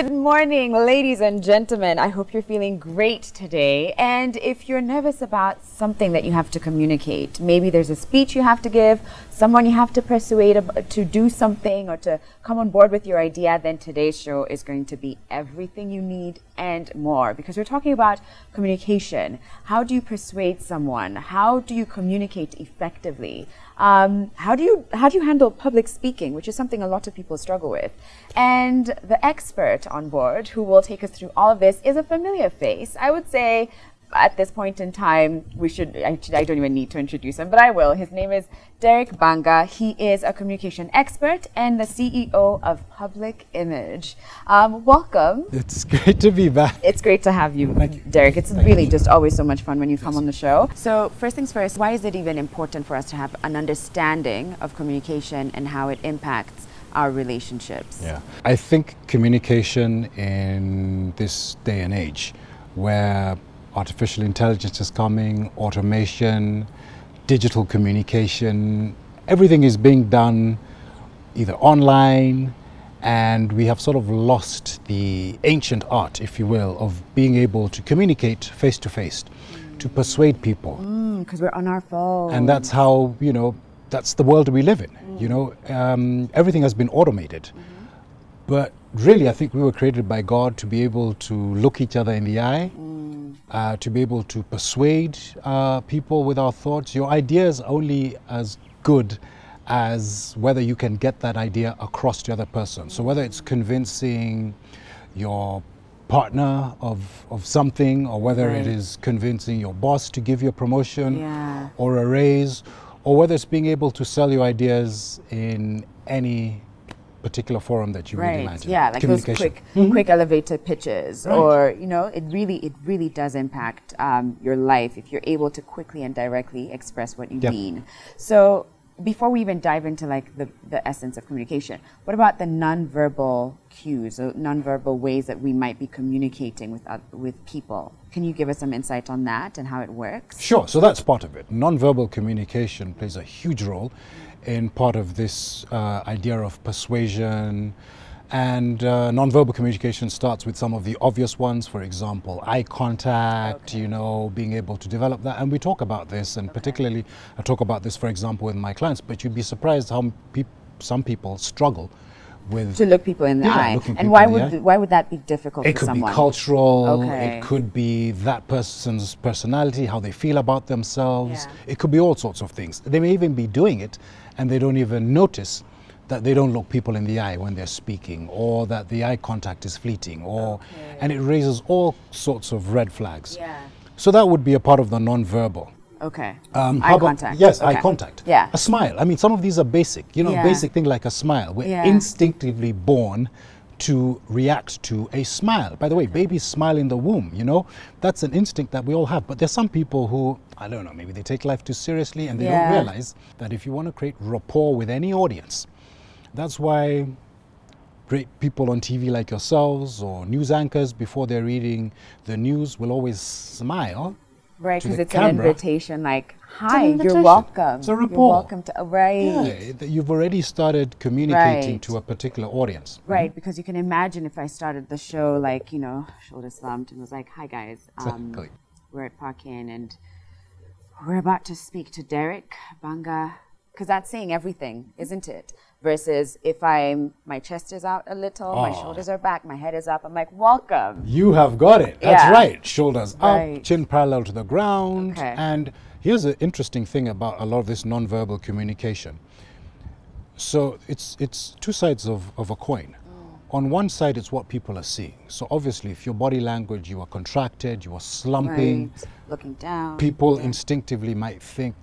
Good morning, ladies and gentlemen. I hope you're feeling great today. And if you're nervous about something that you have to communicate, maybe there's a speech you have to give, someone you have to persuade to do something or to come on board with your idea, then today's show is going to be everything you need and more, because we're talking about communication. How do you persuade someone? How do you communicate effectively? How do you handle public speaking, which is something a lot of people struggle with? And the expert on board who will take us through all of this is a familiar face. I would say at this point in time, I don't even need to introduce him, but I will. His name is Derek Bbanga. He is a communication expert and the CEO of Public Image. Welcome. It's great to be back. It's great to have you, Derek. It's really just always so much fun when you come on the show. So first things first, why is it even important for us to have an understanding of communication and how it impacts our relationships? Yeah, I think communication in this day and age where artificial intelligence is coming, automation, digital communication, everything is being done either online, and we have sort of lost the ancient art, if you will, of being able to communicate face to face, to persuade people. Because we're on our phone. And that's how, that's the world we live in. Everything has been automated. But really, I think we were created by God to be able to look each other in the eye, to be able to persuade people with our thoughts. Your idea is only as good as whether you can get that idea across to the other person. So whether it's convincing your partner of something, or whether it is convincing your boss to give you a promotion or a raise, or whether it's being able to sell your ideas in any particular forum that you would imagine. Yeah, like those quick elevator pitches, or it really does impact your life if you're able to quickly and directly express what you mean. So before we even dive into like the essence of communication, what about the nonverbal cues, or nonverbal ways that we might be communicating with people? Can you give us some insight on that and how it works? Sure. So that's part of it. Nonverbal communication plays a huge role in part of this idea of persuasion. And nonverbal communication starts with some of the obvious ones, for example, eye contact, being able to develop that. And we talk about this, and particularly I talk about this, for example, with my clients, but you'd be surprised how some people struggle with to look people in the eye. And why would that be difficult for someone? It could be cultural, it could be that person's personality, how they feel about themselves. It could be all sorts of things. They may even be doing it and they don't even notice that they don't look people in the eye when they're speaking, or that the eye contact is fleeting, or and it raises all sorts of red flags. So that would be a part of the non-verbal. Eye contact. Yes, eye contact. Yeah. A smile. I mean, some of these are basic. Basic thing like a smile. We're instinctively born to react to a smile. By the way, babies smile in the womb, That's an instinct that we all have. But there's some people who, I don't know, maybe they take life too seriously and they don't realize that if you want to create rapport with any audience, that's why great people on TV like yourselves or news anchors, before they're reading the news, will always smile. Right, because it's an invitation, like, hi, you're welcome. It's a rapport. You're welcome to, Yeah, you've already started communicating to a particular audience. Right, because you can imagine if I started the show, like, shoulder slumped and was like, hi guys, we're at Parkin and we're about to speak to Derek Bbanga, because that's saying everything, isn't it? Versus if my chest is out a little, my shoulders are back, my head is up, I'm like, welcome. You have got it. That's right. Shoulders up, chin parallel to the ground. And here's the interesting thing about a lot of this nonverbal communication. So it's two sides of a coin. On one side, it's what people are seeing. So obviously, if your body language, you are contracted, you are slumping, looking down, people instinctively might think,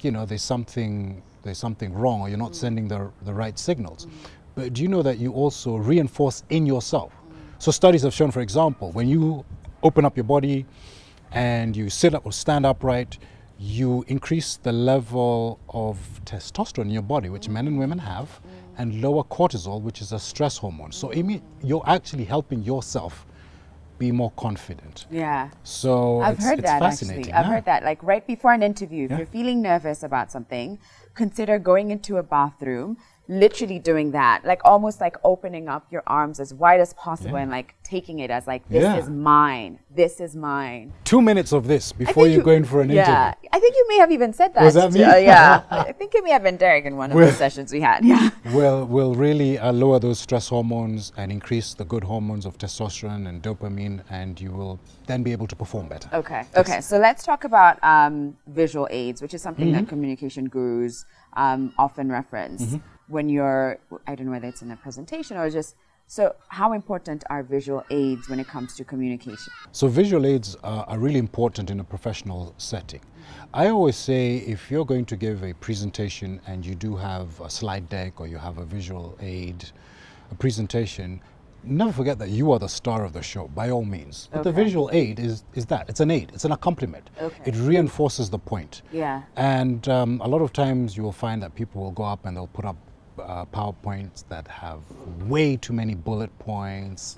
there's something wrong, or you're not sending the right signals. But do you know that you also reinforce in yourself? So studies have shown, for example, when you open up your body and you sit up or stand upright, you increase the level of testosterone in your body, which men and women have, and lower cortisol, which is a stress hormone. So you're actually helping yourself be more confident. So I've heard that fascinating. actually. I've heard that, like right before an interview, if you're feeling nervous about something, consider going into a bathroom, literally doing that, like almost like opening up your arms as wide as possible and like taking it as like, this is mine, this is mine. 2 minutes of this before you go in for an interview. Yeah, I think you may have even said that. Was that me? Yeah, I think it may have been Derek in one of the sessions we had. Yeah. Will really lower those stress hormones and increase the good hormones of testosterone and dopamine, and you will then be able to perform better. Okay. Okay. So let's talk about visual aids, which is something that communication gurus often reference when you're, I don't know whether it's in a presentation or just, so how important are visual aids when it comes to communication? So visual aids are really important in a professional setting. I always say if you're going to give a presentation and you do have a slide deck or you have a visual aid, a presentation, never forget that you are the star of the show, by all means. But the visual aid is that. It's an aid. It's an accompaniment. It reinforces the point. Yeah. And a lot of times you will find that people will go up and they'll put up PowerPoints that have way too many bullet points.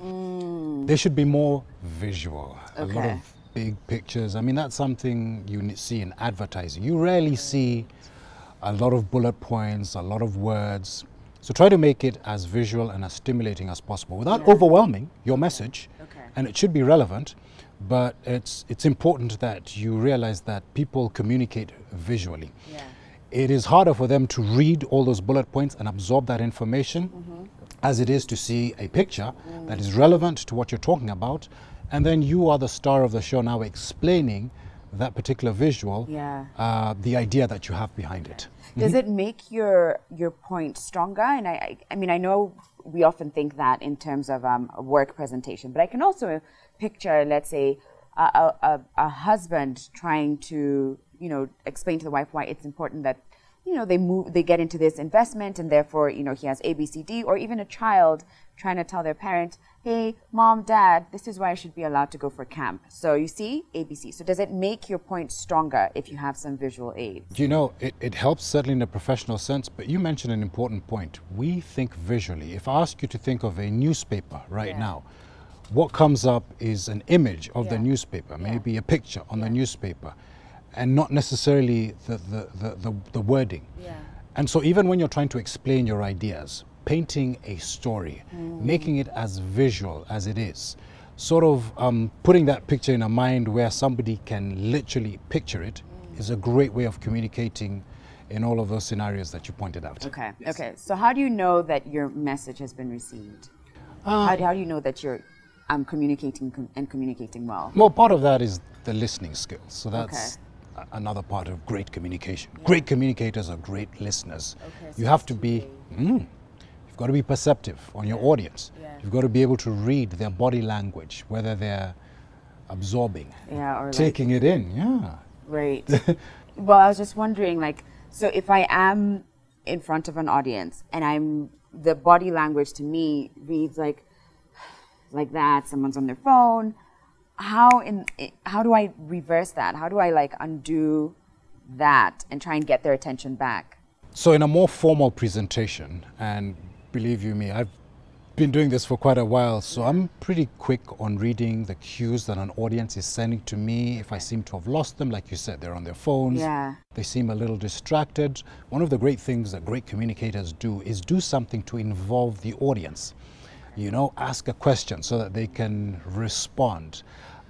They should be more visual. A lot of big pictures. I mean, that's something you see in advertising. You rarely see a lot of bullet points, a lot of words. So try to make it as visual and as stimulating as possible without overwhelming your message. And it should be relevant, but it's important that you realize that people communicate visually. It is harder for them to read all those bullet points and absorb that information as it is to see a picture that is relevant to what you're talking about. And then you are the star of the show now explaining that particular visual, the idea that you have behind it. Does it make your point stronger? And I mean, I know we often think that in terms of a work presentation, but I can also picture, let's say, a husband trying to, explain to the wife why it's important that, they get into this investment and therefore, he has A, B, C, D, or even a child trying to tell their parent, hey, mom, dad, this is why I should be allowed to go for camp. So you see, A, B, C. So does it make your point stronger if you have some visual aids? It helps certainly in a professional sense, but you mentioned an important point. We think visually. If I ask you to think of a newspaper right now, what comes up is an image of the newspaper, maybe a picture on the newspaper, and not necessarily the wording. And so even when you're trying to explain your ideas, painting a story, making it as visual as it is, sort of putting that picture in a mind where somebody can literally picture it is a great way of communicating in all of those scenarios that you pointed out. Okay. So how do you know that your message has been received? How do you know that you're communicating and communicating well? Well, part of that is the listening skills. So that's another part of great communication. Great communicators are great listeners. You have to be, you've got to be perceptive on your audience. You've got to be able to read their body language, whether they're absorbing, or taking it in. Right. Well, I was just wondering, so if I am in front of an audience and the body language to me reads like that, someone's on their phone, how do I reverse that? How do I undo that and try and get their attention back? So in a more formal presentation, and believe you me, I've been doing this for quite a while, so I'm pretty quick on reading the cues that an audience is sending to me. If I seem to have lost them, like you said, they're on their phones, they seem a little distracted. One of the great things that great communicators do is do something to involve the audience. Ask a question so that they can respond.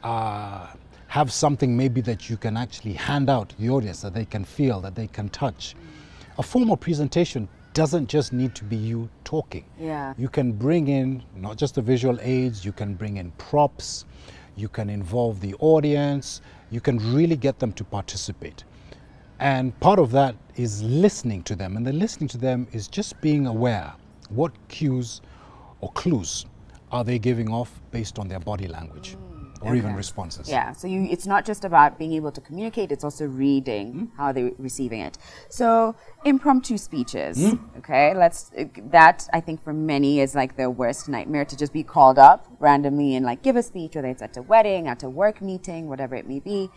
Have something maybe that you can actually hand out to the audience that they can feel, that they can touch. A formal presentation doesn't just need to be you talking. You can bring in not just the visual aids, you can bring in props, you can involve the audience, you can really get them to participate. And part of that is listening to them, and the listening to them is just being aware. What cues or clues are they giving off based on their body language? Or even responses. So it's not just about being able to communicate, it's also reading how they're receiving it. So impromptu speeches, that I think for many is like their worst nightmare, to just be called up randomly and give a speech, whether it's at a wedding, at a work meeting, whatever it may be.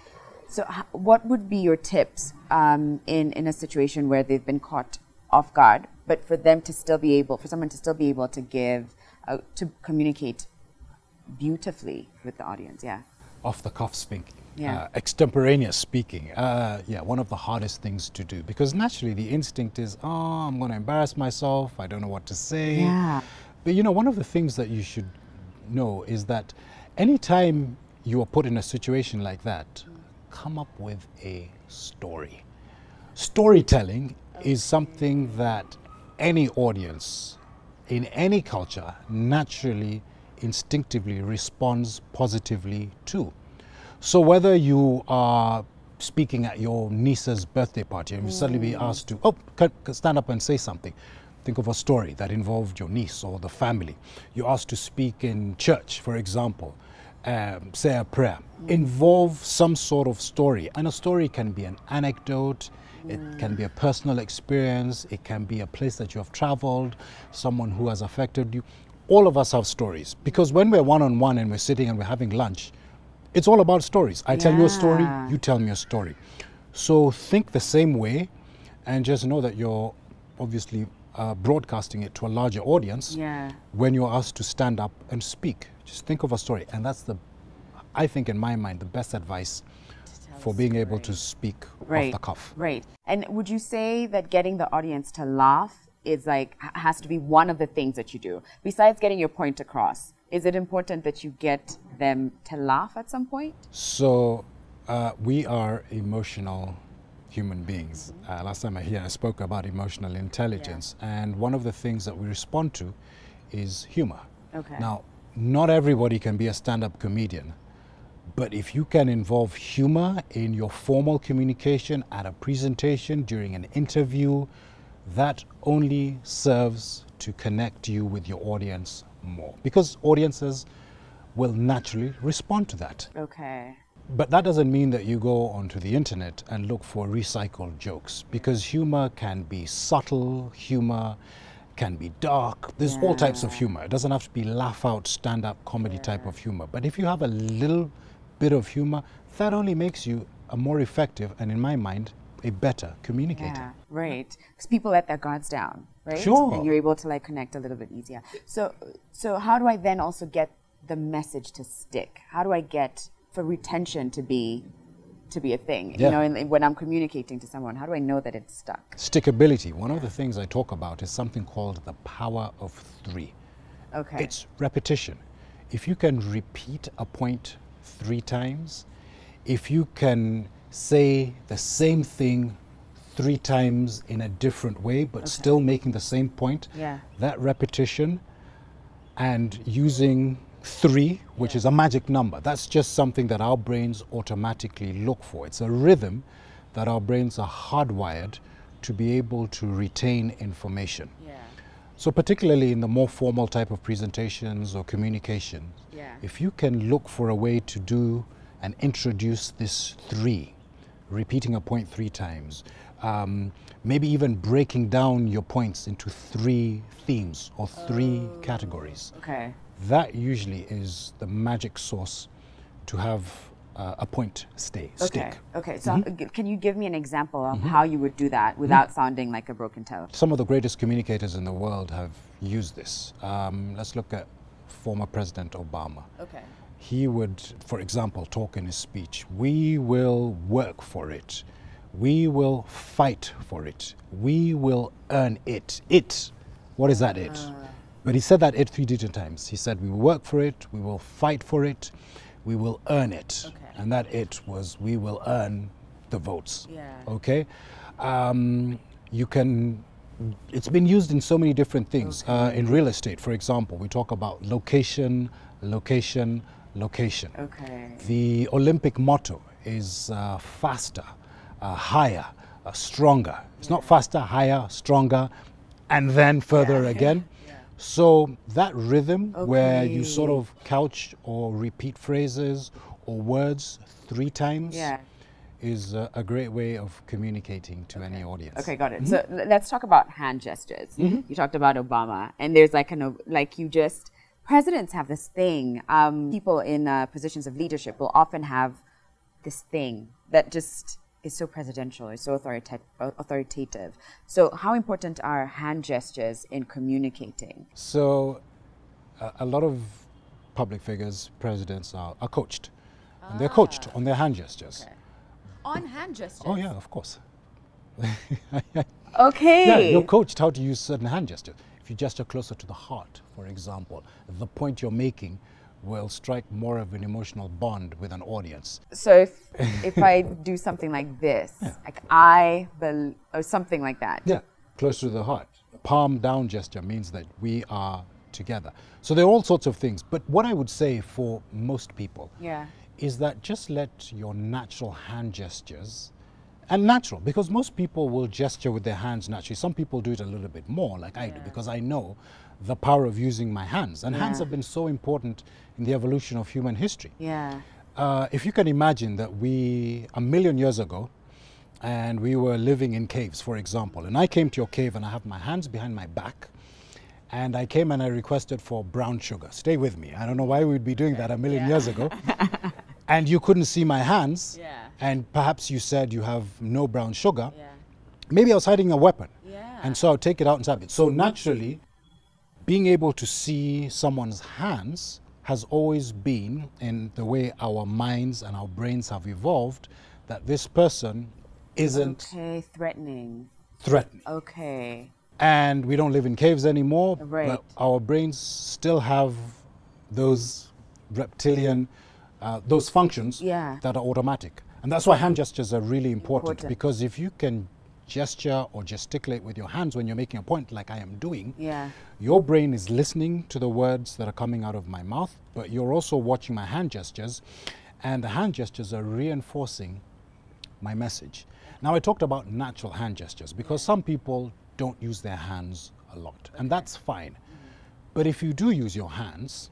So what would be your tips in a situation where they've been caught off guard, but for someone to still be able to to communicate beautifully with the audience? off-the-cuff speaking, Yeah. extemporaneous speaking. Yeah, one of the hardest things to do, because naturally the instinct is, oh, I'm going to embarrass myself. I don't know what to say. Yeah. But you know, one of the things that you should know is that anytime you are put in a situation like that, come up with a story. Storytelling is something that any audience in any culture naturally, instinctively responds positively to. So whether you are speaking at your niece's birthday party and you suddenly be asked to, oh, stand up and say something. Think of a story that involved your niece or the family. You're asked to speak in church, for example, say a prayer. Involve some sort of story. And a story can be an anecdote, it can be a personal experience, it can be a place that you have traveled, someone who has affected you. All of us have stories, because when we're one-on-one and we're sitting and we're having lunch, it's all about stories. I tell you a story, you tell me a story. So think the same way, and just know that you're obviously broadcasting it to a larger audience when you're asked to stand up and speak. Just think of a story, and that's I think in my mind, the best advice for being able to speak off the cuff. Right. And would you say that getting the audience to laugh is has to be one of the things that you do? Besides getting your point across, is it important that you get them to laugh at some point? So we are emotional human beings. Last time I spoke about emotional intelligence, and one of the things that we respond to is humor. Okay. Now, not everybody can be a stand-up comedian, but if you can involve humor in your formal communication, at a presentation, during an interview, that only serves to connect you with your audience more, because audiences will naturally respond to that. Okay. But that doesn't mean that you go onto the internet and look for recycled jokes, because humor can be subtle, humor can be dark. There's all types of humor. It doesn't have to be laugh-out, stand-up comedy type of humor. But if you have a little bit of humor, that only makes you a more effective, and in my mind, a better communicator. Yeah, right. Because people let their guards down, right? Sure. And you're able to connect a little bit easier. So how do I then also get the message to stick? How do I get for retention to be a thing? Yeah. You know, and when I'm communicating to someone, how do I know that it's stuck? Stickability. One of the things I talk about is something called the power of 3. Okay. It's repetition. If you can repeat a point 3 times, if you can say the same thing 3 times in a different way, but still making the same point, that repetition and using 3, which is a magic number, that's just something that our brains automatically look for. It's a rhythm that our brains are hardwired to be able to retain information. So particularly in the more formal type of presentations or communication, if you can look for a way to do and introduce this 3, repeating a point 3 times, maybe even breaking down your points into 3 themes or 3 categories. Okay. That usually is the magic sauce to have a point stick. Okay. So can you give me an example of how you would do that without sounding like a broken telephone? Some of the greatest communicators in the world have used this. Let's look at former President Obama. Okay. He would, for example, talk in his speech, we will work for it. We will fight for it. We will earn it. It. What is that it? But he said that it 3 different times. He said, we will work for it, we will fight for it, we will earn it. Okay. And that it was, we will earn the votes. Yeah. Okay? It's been used in so many different things. In real estate, for example, we talk about location, location, location. Okay. The Olympic motto is faster, higher, stronger. It's not faster, higher, stronger, and then further again. So that rhythm where you sort of couch or repeat phrases or words 3 times is a great way of communicating to any audience. Okay, got it. So let's talk about hand gestures. You talked about Obama, and there's presidents have this thing. People in positions of leadership will often have this thing that just is so presidential or so authoritative. So how important are hand gestures in communicating? So a lot of public figures, presidents are coached. And they're coached on their hand gestures. Okay. On hand gestures? Oh yeah, of course. Okay. Yeah, you're coached how to use certain hand gestures. If you gesture closer to the heart, for example, the point you're making will strike more of an emotional bond with an audience. So if I do something like this, like or something like that. Yeah, close to the heart. Palm down gesture means that we are together. So there are all sorts of things. But what I would say for most people is that just let your natural hand gestures, and natural, because most people will gesture with their hands naturally. Some people do it a little bit more, like I do, because I know the power of using my hands. And hands have been so important in the evolution of human history. Yeah. If you can imagine that a million years ago, and we were living in caves, for example, and I came to your cave and I have my hands behind my back, and I came and I requested for brown sugar. Stay with me. I don't know why we'd be doing that a million years ago. And you couldn't see my hands, and perhaps you said you have no brown sugar. Maybe I was hiding a weapon, and so I'll take it out and stab it. So naturally, being able to see someone's hands has always been in the way our minds and our brains have evolved, that this person isn't threatening. Okay. And we don't live in caves anymore, but our brains still have those reptilian, those functions that are automatic. And that's why hand gestures are really important. Because if you can gesture or gesticulate with your hands when you're making a point, like I am doing, your brain is listening to the words that are coming out of my mouth, but you're also watching my hand gestures, and the hand gestures are reinforcing my message. Now, I talked about natural hand gestures because some people don't use their hands a lot, and that's fine. But if you do use your hands,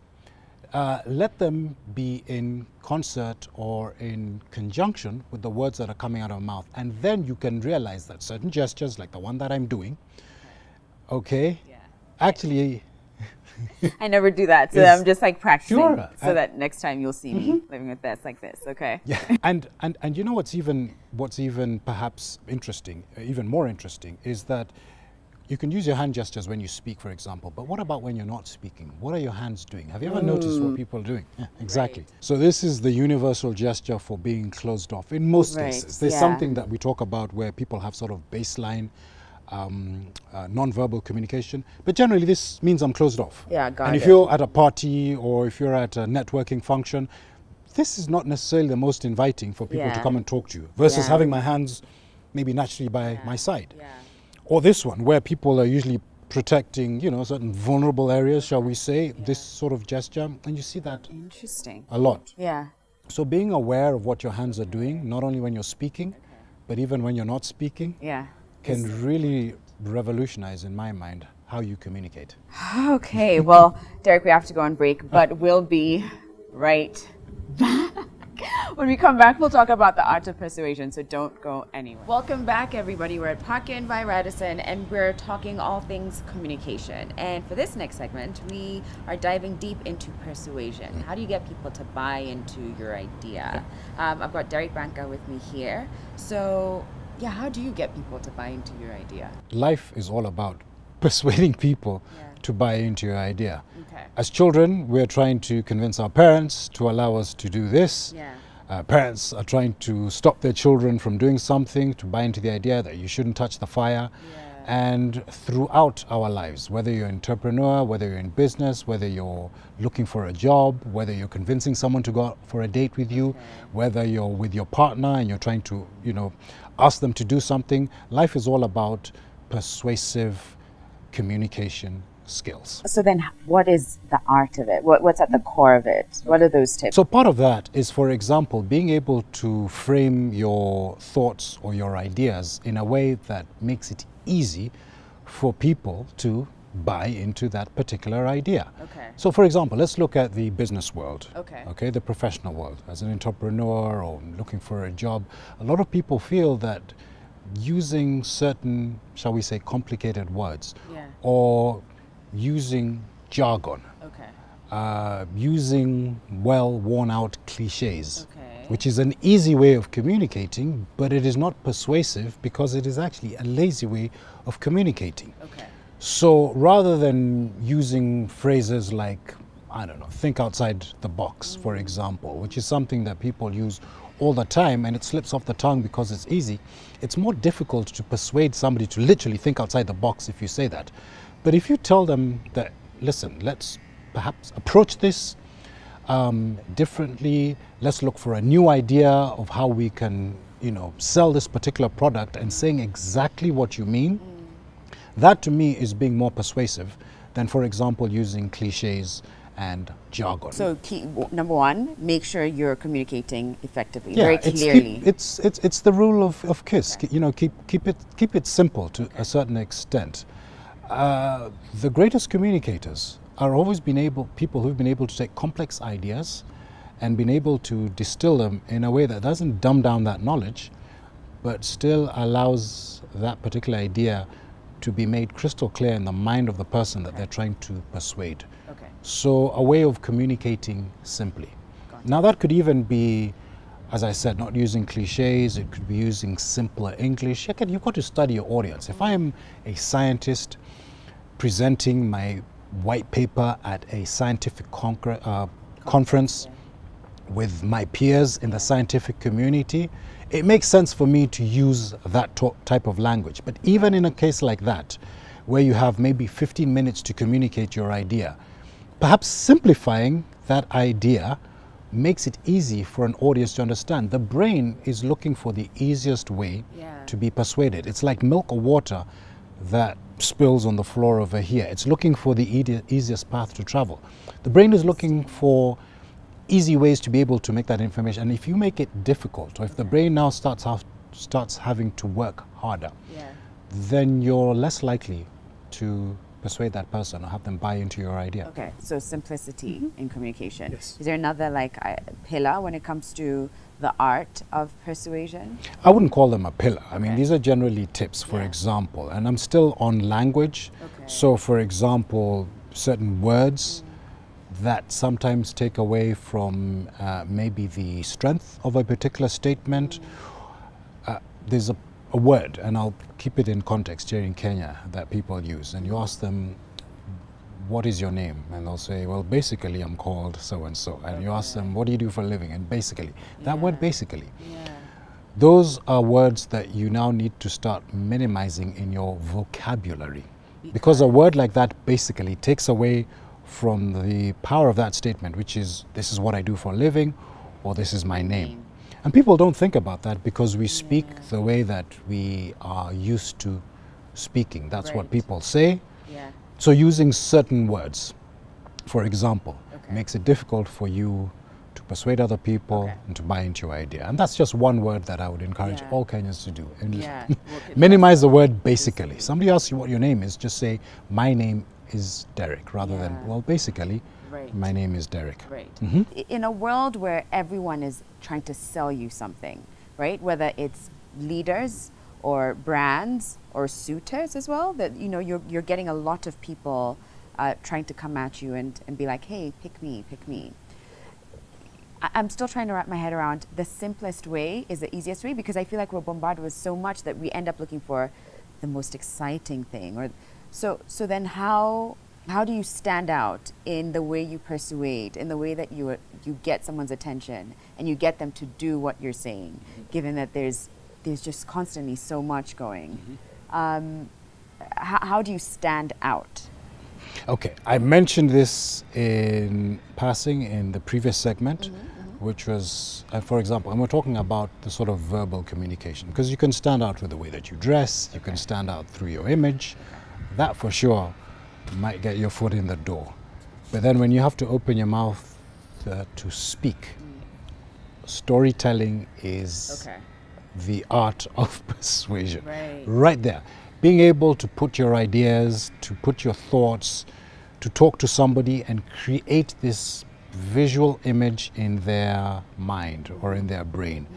let them be in concert or in conjunction with the words that are coming out of our mouth. And then you can realize that certain gestures, like the one that I'm doing, actually... I never do that, so I'm just like practicing so that next time you'll see me living with this, like this, Yeah, and you know what's even perhaps interesting, even more interesting, is that you can use your hand gestures when you speak, for example, but what about when you're not speaking? What are your hands doing? Have you ever noticed what people are doing? Yeah, exactly. So this is the universal gesture for being closed off. In most cases, there's something that we talk about where people have sort of baseline non-verbal communication, but generally this means I'm closed off. And if you're at a party or if you're at a networking function, this is not necessarily the most inviting for people to come and talk to you, versus having my hands maybe naturally by my side. Or this one, where people are usually protecting, certain vulnerable areas, shall we say, this sort of gesture, and you see that a lot. So being aware of what your hands are doing, not only when you're speaking, but even when you're not speaking, can really revolutionize, in my mind, how you communicate. Okay, well, Derek, we have to go on break, but we'll be right back. When we come back, we'll talk about the art of persuasion, so don't go anywhere. Welcome back, everybody. We're at Park Inn by Radisson, and we're talking all things communication. And for this next segment, we are diving deep into persuasion. How do you get people to buy into your idea? I've got Derek Bbanga with me here. So, how do you get people to buy into your idea? Life is all about persuading people to buy into your idea. As children, we're trying to convince our parents to allow us to do this. Parents are trying to stop their children from doing something, to buy into the idea that you shouldn't touch the fire. And throughout our lives, whether you're an entrepreneur, whether you're in business, whether you're looking for a job, whether you're convincing someone to go out for a date with you, whether you're with your partner and you're trying to, ask them to do something, life is all about persuasive communication skills. So then what is the art of it? What's at the core of it? What are those tips? So part of that is, for example, being able to frame your thoughts or your ideas in a way that makes it easy for people to buy into that particular idea. So for example, let's look at the business world, the professional world. As an entrepreneur or looking for a job, a lot of people feel that using certain, shall we say, complicated words, or using jargon, using well worn out cliches, which is an easy way of communicating, but it is not persuasive because it is actually a lazy way of communicating. So rather than using phrases like I don't know, think outside the box, for example, which is something that people use all the time and it slips off the tongue because it's easy. It's more difficult to persuade somebody to literally think outside the box if you say that. But if you tell them that, listen, let's perhaps approach this differently, let's look for a new idea of how we can, sell this particular product, and saying exactly what you mean, that to me is being more persuasive than, for example, using cliches and jargon. So number one, make sure you're communicating effectively, very clearly. It's the rule of KISS. Okay. Keep it simple to a certain extent. The greatest communicators are always people who've been able to take complex ideas and been able to distill them in a way that doesn't dumb down that knowledge, but still allows that particular idea to be made crystal clear in the mind of the person that they're trying to persuade. Okay. So a way of communicating simply. Now that could even be, as I said, not using cliches, it could be using simpler English. You've got to study your audience. If I am a scientist presenting my white paper at a scientific conference with my peers in the scientific community, it makes sense for me to use that type of language. But even in a case like that, where you have maybe 15 minutes to communicate your idea, perhaps simplifying that idea makes it easy for an audience to understand. The brain is looking for the easiest way to be persuaded. It's like milk or water that spills on the floor over here. It's looking for the easiest path to travel. The brain is looking for easy ways to be able to make that information. And if you make it difficult, or if the brain now starts having to work harder, then you're less likely to persuade that person or have them buy into your idea. Okay, so simplicity in communication. Yes. Is there another pillar when it comes to the art of persuasion? I wouldn't call them a pillar. I mean, these are generally tips, for example, and I'm still on language. Okay. So, for example, certain words that sometimes take away from maybe the strength of a particular statement. There's a word, and I'll keep it in context here in Kenya, that people use, and you ask them, what is your name? And they'll say, well, basically I'm called so-and-so. And you ask them, what do you do for a living? And basically, that word basically. Those are words that you now need to start minimizing in your vocabulary. Because a word like that basically takes away from the power of that statement, which is, this is what I do for a living, or this is my name. And people don't think about that because we speak the way that we are used to speaking. That's what people say. So using certain words, for example, makes it difficult for you to persuade other people and to buy into your idea. And that's just one word that I would encourage all Kenyans to do. And minimize the word basically. Somebody asks you what your name is, just say, my name is Derek, rather than, well, basically, my name is Derek. In a world where everyone is trying to sell you something, right? Whether it's leaders or brands or suitors as well, that you're getting a lot of people trying to come at you and be like, hey, pick me, pick me. I'm still trying to wrap my head around the simplest way is the easiest way, because I feel like we're bombarded with so much that we end up looking for the most exciting thing. Or so then how do you stand out in the way you persuade, in the way that you get someone's attention and you get them to do what you're saying, given that there's just constantly so much going? How do you stand out? Okay, I mentioned this in passing in the previous segment, which was, for example, and we're talking about the sort of verbal communication, because you can stand out with the way that you dress, you can stand out through your image. That for sure might get your foot in the door. But then when you have to open your mouth to speak, storytelling is the art of persuasion. Right there. Being able to put your ideas, to put your thoughts, to talk to somebody and create this visual image in their mind or in their brain.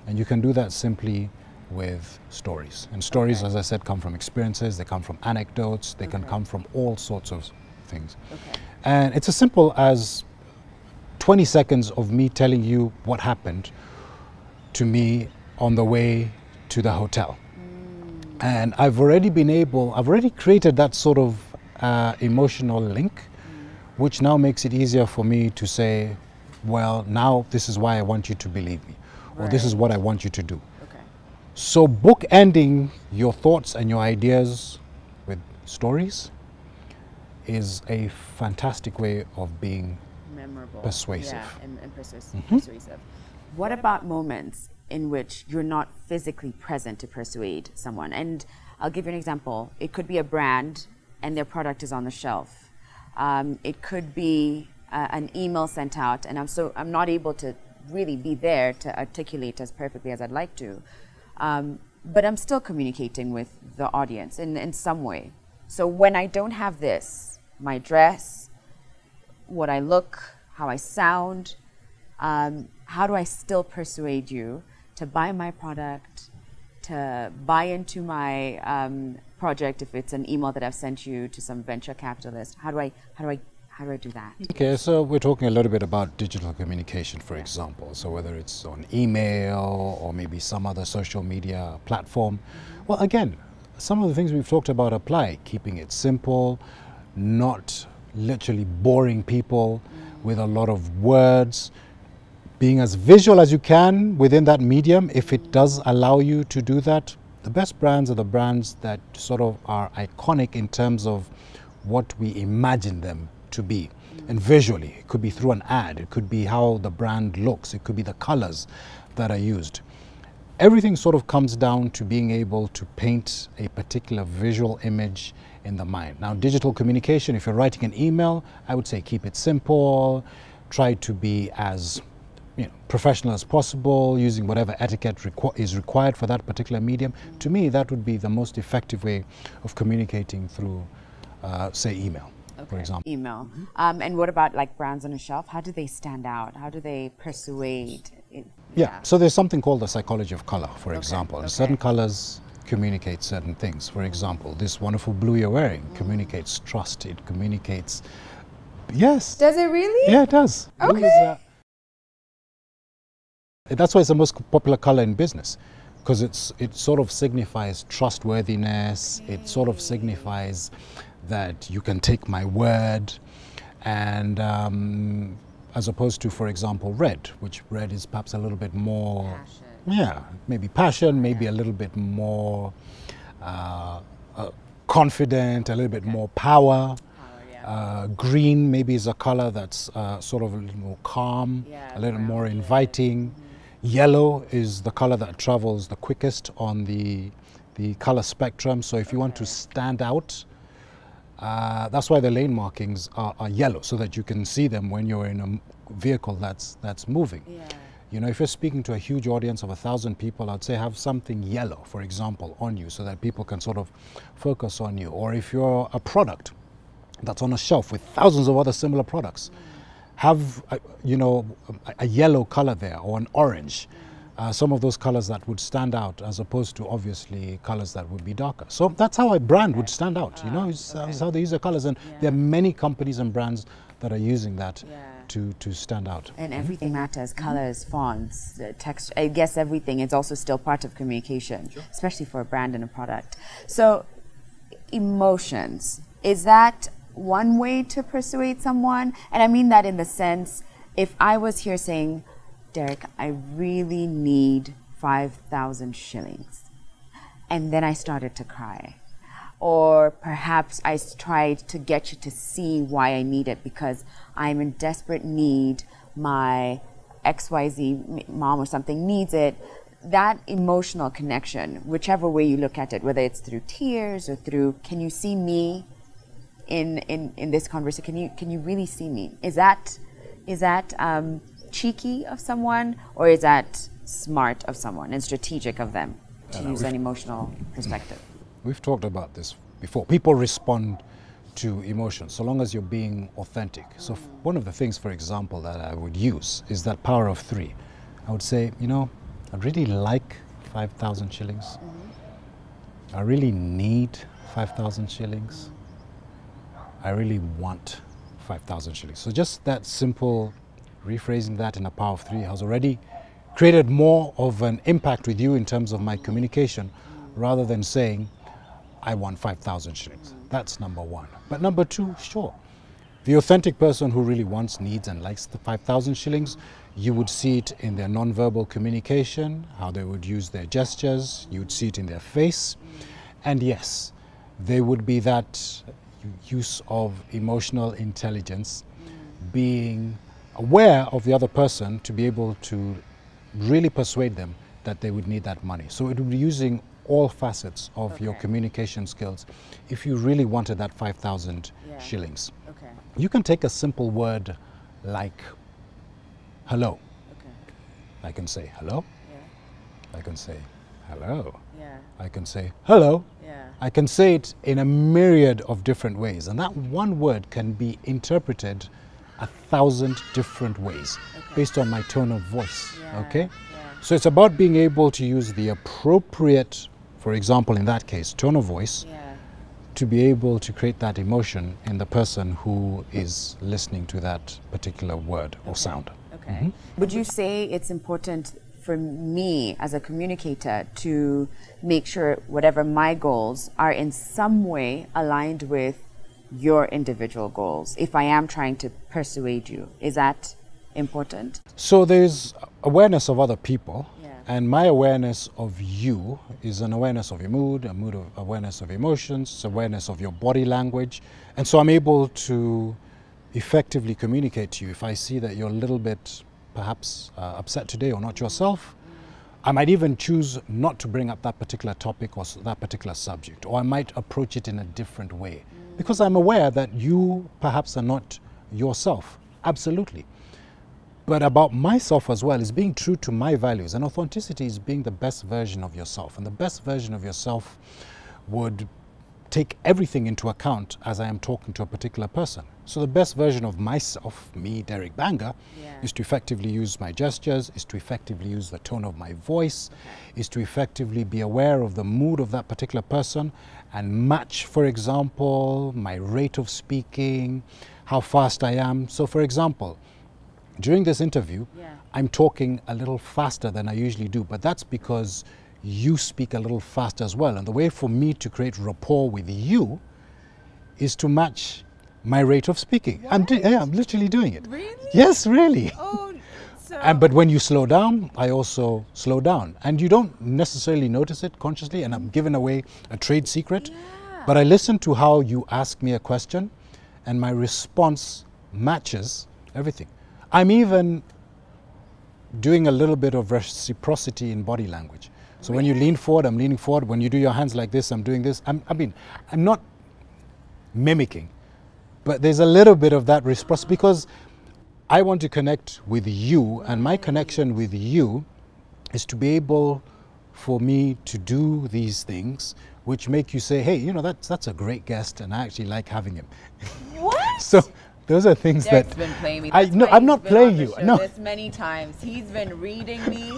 And you can do that simply with stories. And stories, as I said, come from experiences, they come from anecdotes, they can come from all sorts of things. And it's as simple as 20 seconds of me telling you what happened to me on the way to the hotel. And I've already created that sort of emotional link which now makes it easier for me to say, well, now this is why I want you to believe me, or this is what I want you to do. Okay. So bookending your thoughts and your ideas with stories is a fantastic way of being Memorable. persuasive. Yeah, and persuasive. What about moments in which you're not physically present to persuade someone? And I'll give you an example. It could be a brand and their product is on the shelf. It could be an email sent out, and I'm not able to really be there to articulate as perfectly as I'd like to. But I'm still communicating with the audience in some way. So when I don't have this, my dress, what I look, how I sound, how do I still persuade you to buy my product, to buy into my project if it's an email that I've sent you to some venture capitalist? How do I do that? Okay, so we're talking a little bit about digital communication, for example. So whether it's on email or maybe some other social media platform. Well, again, some of the things we've talked about apply. Keeping it simple, not literally boring people with a lot of words, being as visual as you can within that medium. If it does allow you to do that, the best brands are the brands that sort of are iconic in terms of what we imagine them to be. And visually, it could be through an ad, it could be how the brand looks, it could be the colors that are used. Everything sort of comes down to being able to paint a particular visual image in the mind. Now, digital communication, if you're writing an email, I would say keep it simple, try to be as professional as possible, using whatever etiquette is required for that particular medium. To me, that would be the most effective way of communicating through, say, email. Okay. For example. Email. And what about like brands on a shelf? How do they stand out? How do they persuade? Yeah, so there's something called the psychology of color, for example. And certain colors communicate certain things. For example, this wonderful blue you're wearing communicates trust. It communicates, yes. Does it really? Yeah, it does. Okay. That's why it's the most popular color in business, because it sort of signifies trustworthiness. It sort of signifies that you can take my word, and as opposed to, for example, red, which red is perhaps a little bit more, maybe passion, maybe a little bit more confident, a little bit more power. Green maybe is a color that's sort of a little more calm, a little more inviting. Yellow is the color that travels the quickest on the color spectrum. So if you want to stand out, that's why the lane markings are yellow, so that you can see them when you're in a vehicle that's moving. You know, if you're speaking to a huge audience of 1,000 people, I'd say have something yellow, for example, on you, so that people can sort of focus on you. Or if you're a product that's on a shelf with thousands of other similar products, have a yellow color there, or an orange. Some of those colors that would stand out, as opposed to obviously colors that would be darker. So that's how a brand would stand out, it's how they use their colors. And there are many companies and brands that are using that to stand out. And everything matters, colors, fonts, text, I guess everything is also still part of communication, especially for a brand and a product. So emotions, is that one way to persuade someone? And I mean that in the sense, if I was here saying, Derek, I really need 5,000 shillings, and then I started to cry, or perhaps I tried to get you to see why I need it, because I'm in desperate need, my XYZ mom or something needs it. That emotional connection, whichever way you look at it, whether it's through tears or through, can you see me in this conversation? Can you really see me? Is that cheeky of someone, or is that smart of someone and strategic of them to use an emotional perspective? We've talked about this before. People respond to emotions so long as you're being authentic. So one of the things, for example, that I would use is that power of three. I would say, I'd really like 5,000 shillings. I really need 5,000 shillings. I really want 5,000 shillings. So just that simple rephrasing that in a power of three has already created more of an impact with you in terms of my communication, rather than saying, I want 5,000 shillings. That's number one. But number two, sure, The authentic person who really wants, needs and likes the 5,000 shillings, you would see it in their non-verbal communication, how they would use their gestures, you would see it in their face. And yes, there would be that use of emotional intelligence, being aware of the other person to be able to really persuade them that they would need that money. So it would be using all facets of your communication skills if you really wanted that 5,000 shillings. Okay. You can take a simple word like hello. Okay. I can say hello. Yeah. I can say hello. Yeah. I can say hello. Yeah. I can say it in a myriad of different ways, and that one word can be interpreted 1,000 different ways based on my tone of voice. Yeah. Okay? Yeah. So it's about being able to use the appropriate, for example, in that case, tone of voice, to be able to create that emotion in the person who is listening to that particular word or sound. Okay. Would you say it's important for me as a communicator to make sure whatever my goals are in some way aligned with your individual goals if I am trying to persuade you? Is that important? So there's awareness of other people. And my awareness of you is an awareness of your mood, awareness of emotions, awareness of your body language. And so I'm able to effectively communicate to you. If I see that you're a little bit perhaps upset today or not yourself, I might even choose not to bring up that particular topic or that particular subject, or I might approach it in a different way because I'm aware that you perhaps are not yourself. Absolutely. But about myself as well is being true to my values, and authenticity is being the best version of yourself. And the best version of yourself would take everything into account as I am talking to a particular person. So the best version of myself, me, Derek Bbanga, is to effectively use my gestures, is to effectively use the tone of my voice, is to effectively be aware of the mood of that particular person and match, for example, my rate of speaking, how fast I am. So for example, during this interview, I'm talking a little faster than I usually do, but that's because you speak a little faster as well. And the way for me to create rapport with you is to match my rate of speaking. I'm literally doing it. Really? Yes, really. Oh, so... But when you slow down, I also slow down. And you don't necessarily notice it consciously, and I'm giving away a trade secret. But I listen to how you ask me a question, and my response matches everything. I'm even doing a little bit of reciprocity in body language. So when you lean forward, I'm leaning forward. When you do your hands like this, I'm doing this. I'm not mimicking, but there's a little bit of that reciprocity because I want to connect with you, and my connection with you is to be able for me to do these things which make you say, hey, you know, that's a great guest and I actually like having him. What? So those are things Derek's that been playing me. I'm not playing you. No. This many times. He's been reading me.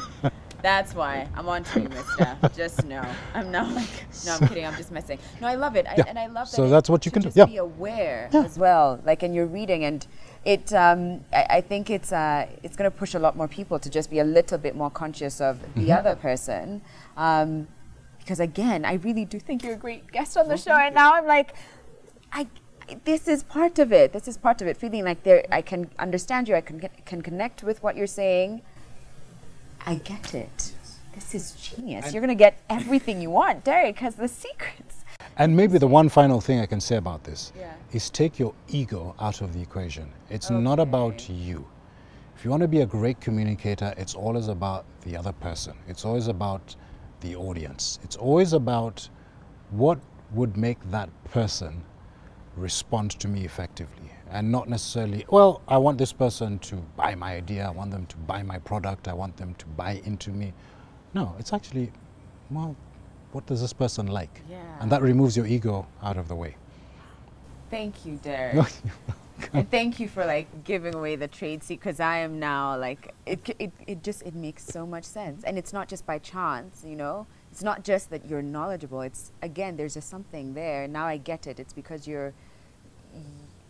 That's why I'm on to you, mister. Just know. I'm not like, no, I'm kidding. I'm just messing. No, I love it. And I love that. So that's what you can do. Just be aware as well. Like, and you're reading, and it, I think it's going to push a lot more people to just be a little bit more conscious of the other person. Because again, I really do think you're a great guest on the show. And now I'm like, this is part of it. This is part of it. Feeling like I can understand you. I can connect with what you're saying. I get it. This is genius. And you're going to get everything you want. Derek has the secrets. And maybe the one final thing I can say about this is take your ego out of the equation. It's not about you. If you want to be a great communicator, it's always about the other person. It's always about the audience. It's always about what would make that person respond to me effectively, and not necessarily, well, I want this person to buy my idea, I want them to buy my product, I want them to buy into me. No, it's actually, well, what does this person like? And that removes your ego out of the way. Thank you, Derek. And thank you for like giving away the trade secret, because I am now like, it makes so much sense. And it's not just by chance, you know? It's not just that you're knowledgeable. It's, again, there's just something there. Now I get it. It's because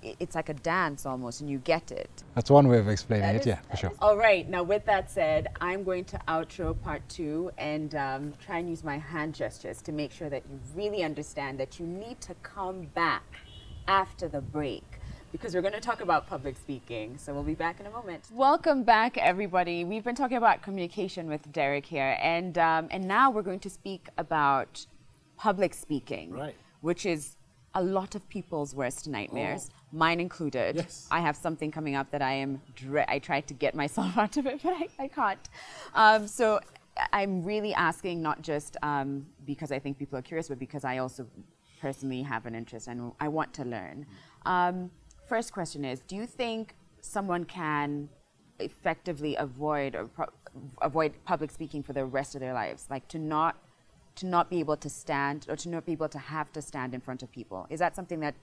it's like a dance almost, and you get it. That's one way of explaining it, for sure. All right, now with that said, I'm going to outro part 2 and try and use my hand gestures to make sure that you really understand that you need to come back after the break. because we're going to talk about public speaking. So we'll be back in a moment. Welcome back, everybody. We've been talking about communication with Derek here, and now we're going to speak about public speaking, Right. which is a lot of people's worst nightmares, mine included. Yes. I have something coming up that I tried to get myself out of it, but I can't. So I'm really asking, not just because I think people are curious, but because I also personally have an interest and I want to learn. First question is, do you think someone can effectively avoid public speaking for the rest of their lives? Like to not be able to stand, or to not be able to have to stand in front of people? Is that something that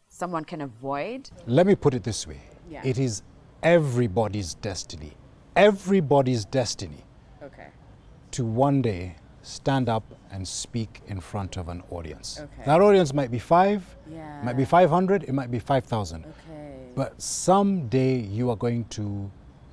someone can avoid? Let me put it this way. Yeah. It is everybody's destiny. Everybody's destiny. Okay. To one day stand up and speak in front of an audience. Okay. That audience might be 5, Yeah. might be 500, it might be 5,000. Okay. But someday you are going to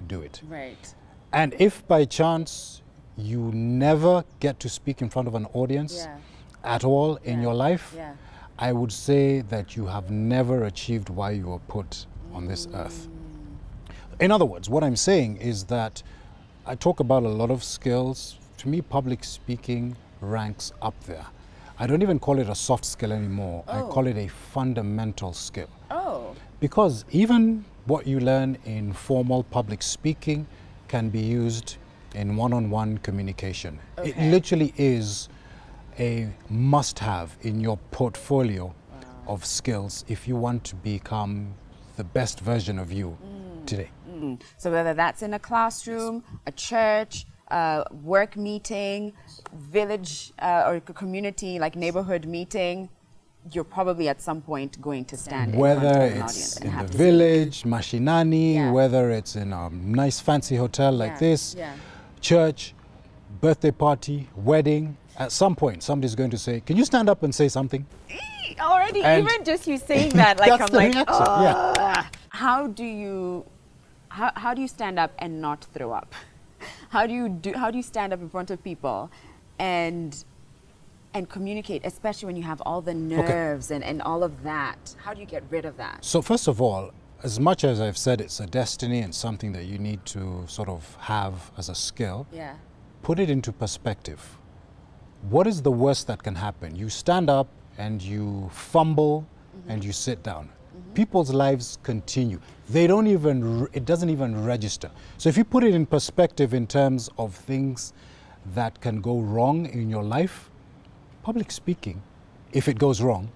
do it. Right. And if by chance you never get to speak in front of an audience Yeah. at all in your life, Yeah. I would say that you have never achieved why you were put on this earth. In other words, what I'm saying is that I talk about a lot of skills. To me, public speaking ranks up there. I don't even call it a soft skill anymore. I call it a fundamental skill. Oh. Because even what you learn in formal public speaking can be used in one-on-one communication. It Okay. literally is a must-have in your portfolio of skills if you want to become the best version of you today. So whether that's in a classroom, a church, a work meeting, village or community, like neighborhood meeting, you're probably at some point going to stand in Whether front of an audience it's and in have the to village, mashinani, Yeah. whether it's in a nice fancy hotel like Yeah, this, yeah. church, birthday party, wedding, at some point somebody's going to say, can you stand up and say something? speak. Already, And even just you saying that, like that's I'm the like, reaction, yeah. how do you stand up and not throw up? How do you stand up in front of people and communicate, especially when you have all the nerves and all of that? How do you get rid of that? So first of all, as much as I've said it's a destiny and something that you need to sort of have as a skill, Yeah. put it into perspective. What is the worst that can happen? You stand up and you fumble and you sit down. People's lives continue. They don't even, it doesn't even register. So if you put it in perspective in terms of things that can go wrong in your life, public speaking, if it goes wrong,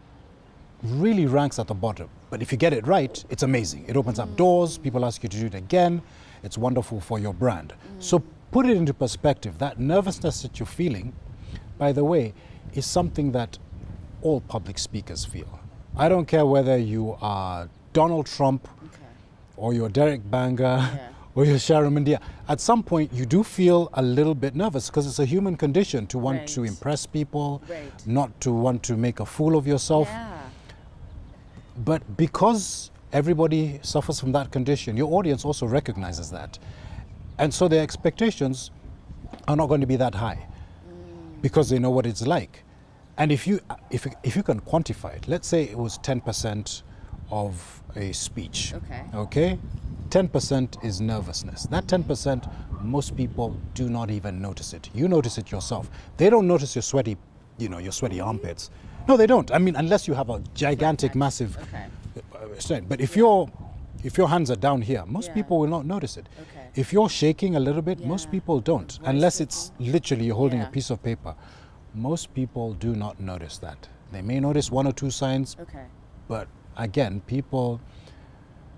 really ranks at the bottom. But if you get it right, it's amazing. It opens up doors, people ask you to do it again, it's wonderful for your brand. So put it into perspective. That nervousness that you're feeling, by the way, is something that all public speakers feel. I don't care whether you are Donald Trump or you're Derek Bbanga or you're Sharon Mendia. At some point, you do feel a little bit nervous because it's a human condition to want to impress people, not to want to make a fool of yourself. Yeah. But because everybody suffers from that condition, your audience also recognizes that. And so their expectations are not going to be that high because they know what it's like. And if you can quantify it, let's say it was 10% of a speech. Okay? 10% is nervousness. That 10%, most people do not even notice it. You notice it yourself. They don't notice your sweaty, your sweaty armpits. No, they don't. I mean, unless you have a gigantic, massive strength. But if your hands are down here, most people will not notice it. If you're shaking a little bit, most people don't. Unless it's literally you're holding a piece of paper. Most people do not notice that. They may notice one or two signs, but again, people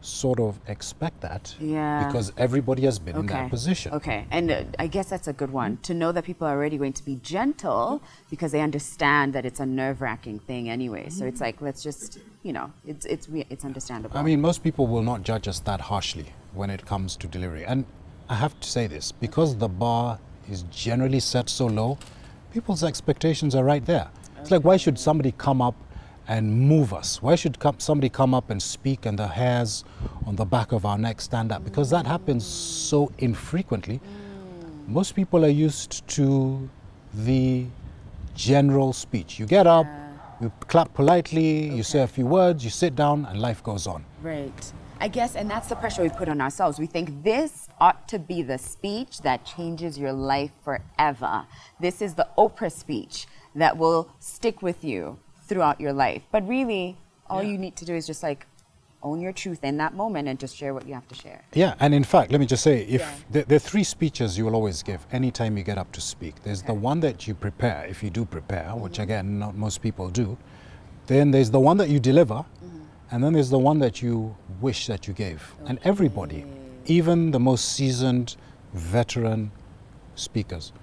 sort of expect that because everybody has been in that position. And I guess that's a good one, to know that people are already going to be gentle because they understand that it's a nerve-wracking thing anyway. So it's like, let's just, it's understandable. I mean, most people will not judge us that harshly when it comes to delivery. And I have to say this, because the bar is generally set so low, people's expectations are right there. It's like, why should somebody come up and move us? Why should somebody come up and speak and the hairs on the back of our neck stand up? Because that happens so infrequently. Most people are used to the general speech. You get up, you clap politely, you say a few words, you sit down, and life goes on. Right. I guess, and that's the pressure we put on ourselves. We think this ought to be the speech that changes your life forever. This is the Oprah speech that will stick with you throughout your life. But really, all you need to do is just like own your truth in that moment and just share what you have to share. Yeah, and in fact, let me just say, if there are three speeches you will always give anytime you get up to speak. There's the one that you prepare, if you do prepare, which again, not most people do. Then there's the one that you deliver, and then there's the one that you wish that you gave. And everybody, even the most seasoned veteran speakers,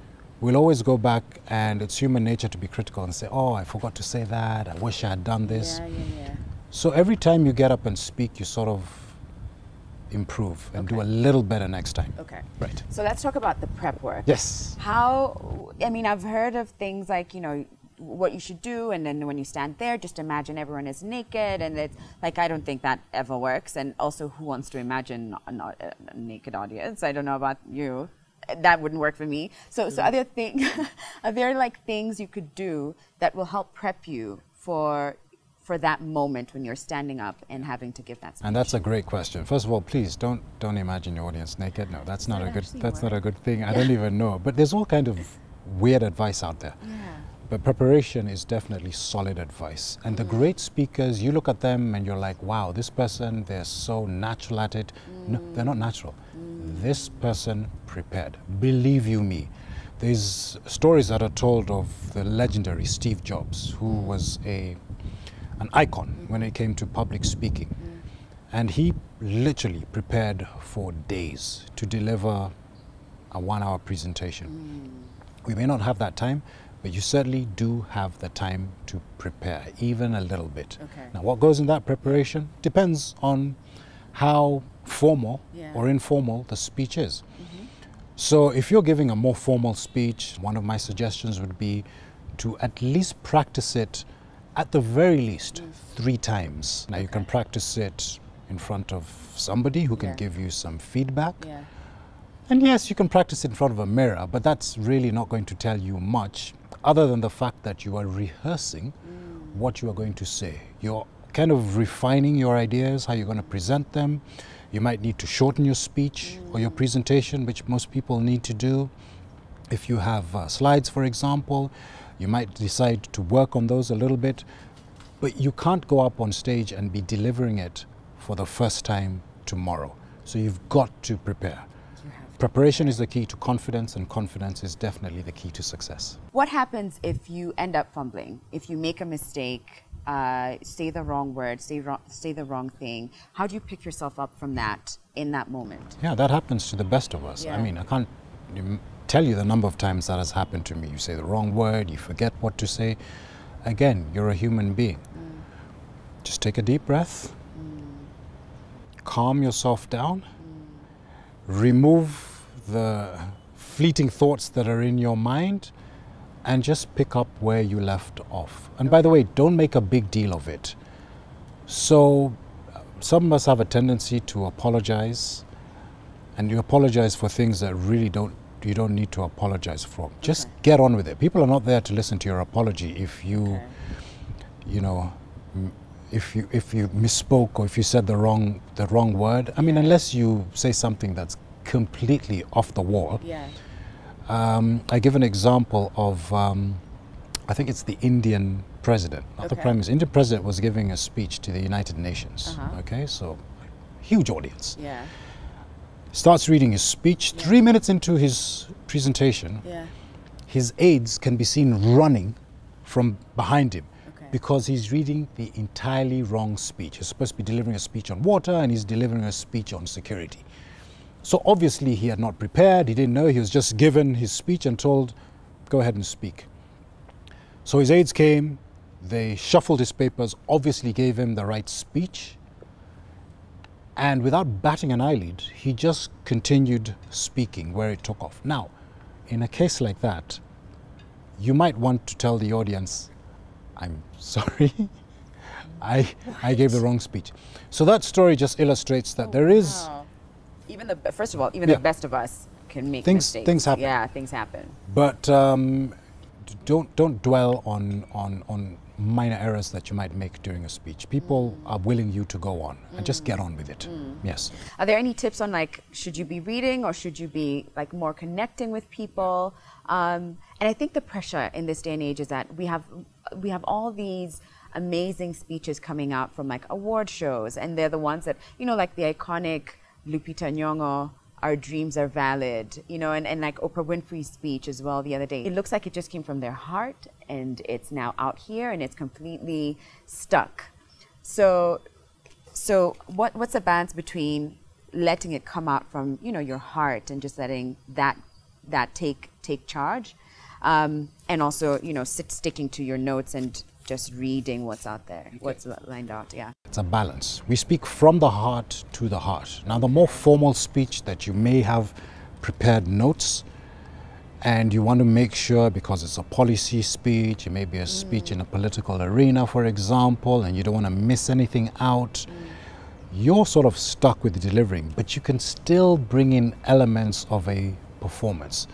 will always go back, and it's human nature to be critical and say, oh, I forgot to say that, I wish I had done this. So every time you get up and speak, you sort of improve and do a little better next time. Okay. Right. So let's talk about the prep work. Yes. How, I mean, I've heard of things like, you know, what you should do, and then when you stand there, just imagine everyone is naked, and it's like, I don't think that ever works. And also, who wants to imagine not a naked audience? I don't know about you. That wouldn't work for me. So are there like things you could do that will help prep you for that moment when you're standing up and having to give that speech? And that's a great question. First of all, please don't imagine your audience naked. No, that's not a good thing. I don't even know. But there's all kind of weird advice out there. But preparation is definitely solid advice. And the great speakers, you look at them and you're like, wow, this person, they're so natural at it. No, they're not natural. This person prepared. Believe you me. There's stories that are told of the legendary Steve Jobs, who was an icon when it came to public speaking. And he literally prepared for days to deliver a 1-hour presentation. We may not have that time, but you certainly do have the time to prepare, even a little bit. Now, what goes in that preparation depends on how formal or informal the speech is. So if you're giving a more formal speech, one of my suggestions would be to at least practice it at the very least 3 times. Now, you can practice it in front of somebody who can give you some feedback. And yes, you can practice it in front of a mirror, but that's really not going to tell you much other than the fact that you are rehearsing what you are going to say. You're kind of refining your ideas, how you're going to present them. You might need to shorten your speech or your presentation, which most people need to do. If you have slides, for example, you might decide to work on those a little bit, but you can't go up on stage and be delivering it for the first time tomorrow. So you've got to prepare. Preparation is the key to confidence, and confidence is definitely the key to success. What happens if you end up fumbling? If you make a mistake, say the wrong word, say the wrong thing? How do you pick yourself up from that in that moment? Yeah, that happens to the best of us. I mean, I can't tell you the number of times that has happened to me. You say the wrong word, you forget what to say. Again, you're a human being. Just take a deep breath, calm yourself down, remove the fleeting thoughts that are in your mind, and just pick up where you left off. And by the way, don't make a big deal of it. So some of us have a tendency to apologize, and you apologize for things that really you don't need to apologize for. Just get on with it. People are not there to listen to your apology if you you know, if you misspoke or if you said the wrong word. I mean, unless you say something that's completely off the wall. I give an example of I think it's the Indian president, not the prime minister. Indian president was giving a speech to the United Nations. Okay, so huge audience. Starts reading his speech. 3 minutes into his presentation, his aides can be seen running from behind him because he's reading the entirely wrong speech. He's supposed to be delivering a speech on water, and he's delivering a speech on security. So obviously he had not prepared, he didn't know, he was just given his speech and told, go ahead and speak. So his aides came, they shuffled his papers, obviously gave him the right speech, and without batting an eyelid, he just continued speaking where it took off. Now, in a case like that, you might want to tell the audience, I'm sorry, I gave the wrong speech. So that story just illustrates that there is... Even first of all, even the best of us can make mistakes. Things happen. Things happen. But don't dwell on minor errors that you might make during a speech. People are willing you to go on and just get on with it. Yes. Are there any tips on, like, should you be reading or should you be like more connecting with people? And I think the pressure in this day and age is that we have all these amazing speeches coming out from like award shows, and they're the ones that, you know, like the iconic Lupita Nyong'o, "Our dreams are valid," you know, and like Oprah Winfrey's speech as well the other day. It looks like it just came from their heart and it's now out here and it's completely stuck. So what's the balance between letting it come out from, you know, your heart and just letting that take charge, and also, you know, sticking to your notes and just reading what's out there, what's lined out, yeah. It's a balance. We speak from the heart to the heart. Now, the more formal speech that you may have prepared notes, and you want to make sure, because it's a policy speech, it may be a speech in a political arena, for example, and you don't want to miss anything out, you're sort of stuck with delivering, but you can still bring in elements of a performance,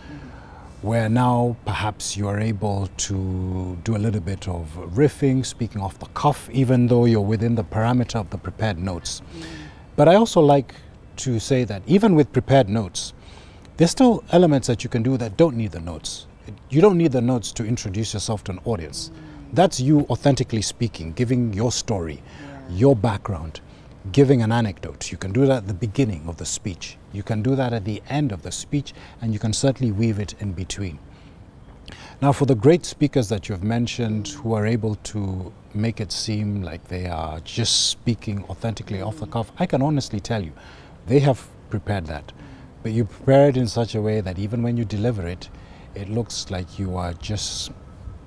where now perhaps you are able to do a little bit of riffing, speaking off the cuff, even though you're within the parameter of the prepared notes. But I also like to say that even with prepared notes, there's still elements that you can do that don't need the notes. You don't need the notes to introduce yourself to an audience. That's you authentically speaking, giving your story, your background, giving an anecdote. You can do that at the beginning of the speech. You can do that at the end of the speech, and you can certainly weave it in between. Now, for the great speakers that you've mentioned who are able to make it seem like they are just speaking authentically off the cuff, I can honestly tell you, they have prepared that. But you prepare it in such a way that even when you deliver it, it looks like you are just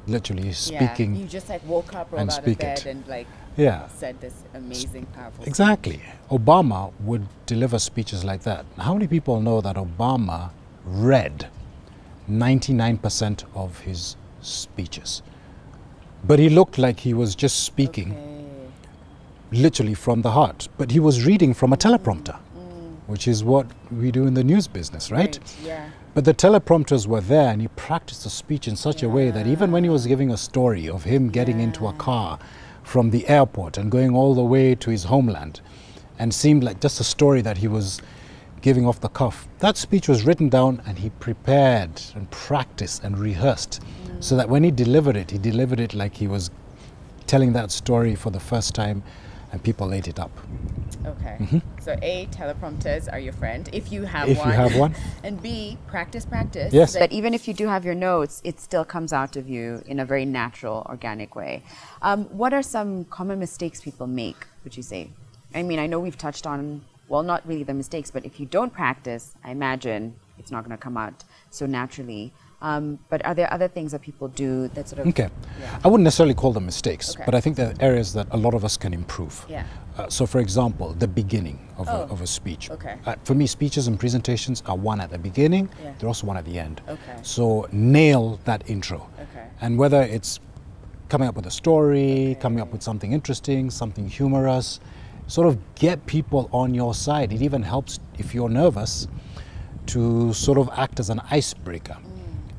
literally speaking. You just like woke up, rolled out of bed and like said this amazing, powerful Exactly. Speech. Obama would deliver speeches like that. How many people know that Obama read 99% of his speeches? But he looked like he was just speaking literally from the heart. But he was reading from a teleprompter, which is what we do in the news business, right? Yeah. But the teleprompters were there, and he practiced the speech in such a way that even when he was giving a story of him getting into a car from the airport and going all the way to his homeland, and seemed like just a story that he was giving off the cuff, that speech was written down and he prepared and practiced and rehearsed, so that when he delivered it like he was telling that story for the first time, and people ate it up. Okay. So A, teleprompters are your friend, if you have one. If you have one. And B, practice. Yes. That even if you do have your notes, it still comes out of you in a very natural, organic way. What are some common mistakes people make, would you say? I mean, I know we've touched on, well, not really the mistakes, but if you don't practice, I imagine it's not going to come out so naturally. But are there other things that people do that sort of... Okay. I wouldn't necessarily call them mistakes, but I think there are areas that a lot of us can improve. So, for example, the beginning of a speech. For me, speeches and presentations are one at the beginning, they're also one at the end. So nail that intro. And whether it's coming up with a story, coming up with something interesting, something humorous, sort of get people on your side. It even helps, if you're nervous, to sort of act as an icebreaker.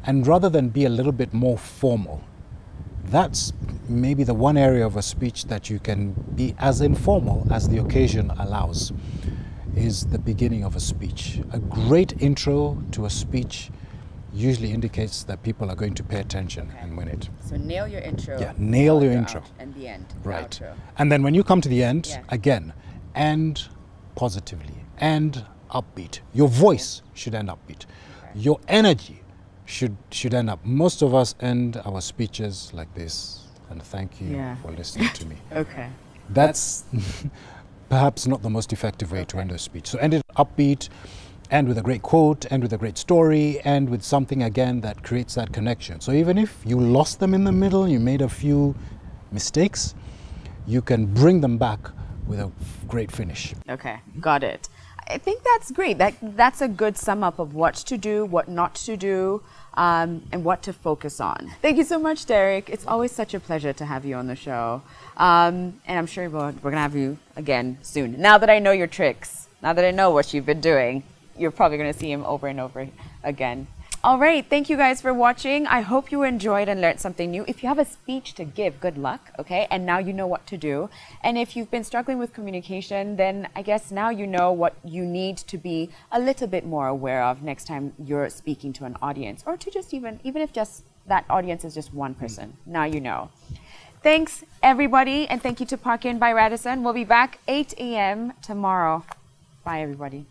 And rather than be a little bit more formal, that's maybe the one area of a speech that you can be as informal as the occasion allows, is the beginning of a speech. A great intro to a speech usually indicates that people are going to pay attention and win it. So nail your intro. Yeah, nail your intro. And the end. Right. The outro. And then when you come to the end, again, end positively, end upbeat. Your voice should end upbeat. Your energy should end up. Most of us end our speeches like this, and thank you for listening to me. That's perhaps not the most effective way to end a speech. So end it upbeat, end with a great quote, end with a great story, end with something again that creates that connection. So even if you lost them in the middle, you made a few mistakes, you can bring them back with a great finish. Okay, got it. I think that's great. That's a good sum up of what to do, what not to do, and what to focus on. Thank you so much, Derek. It's always such a pleasure to have you on the show. And I'm sure we're going to have you again soon. Now that I know your tricks, now that I know what you've been doing, you're probably going to see him over and over again. All right, thank you guys for watching. I hope you enjoyed and learned something new. If you have a speech to give, good luck, okay? And now you know what to do. And if you've been struggling with communication, then I guess now you know what you need to be a little bit more aware of next time you're speaking to an audience, or to just even if just that audience is just one person. Now you know. Thanks, everybody, and thank you to Parkin by Radisson. We'll be back 8 a.m. tomorrow. Bye, everybody.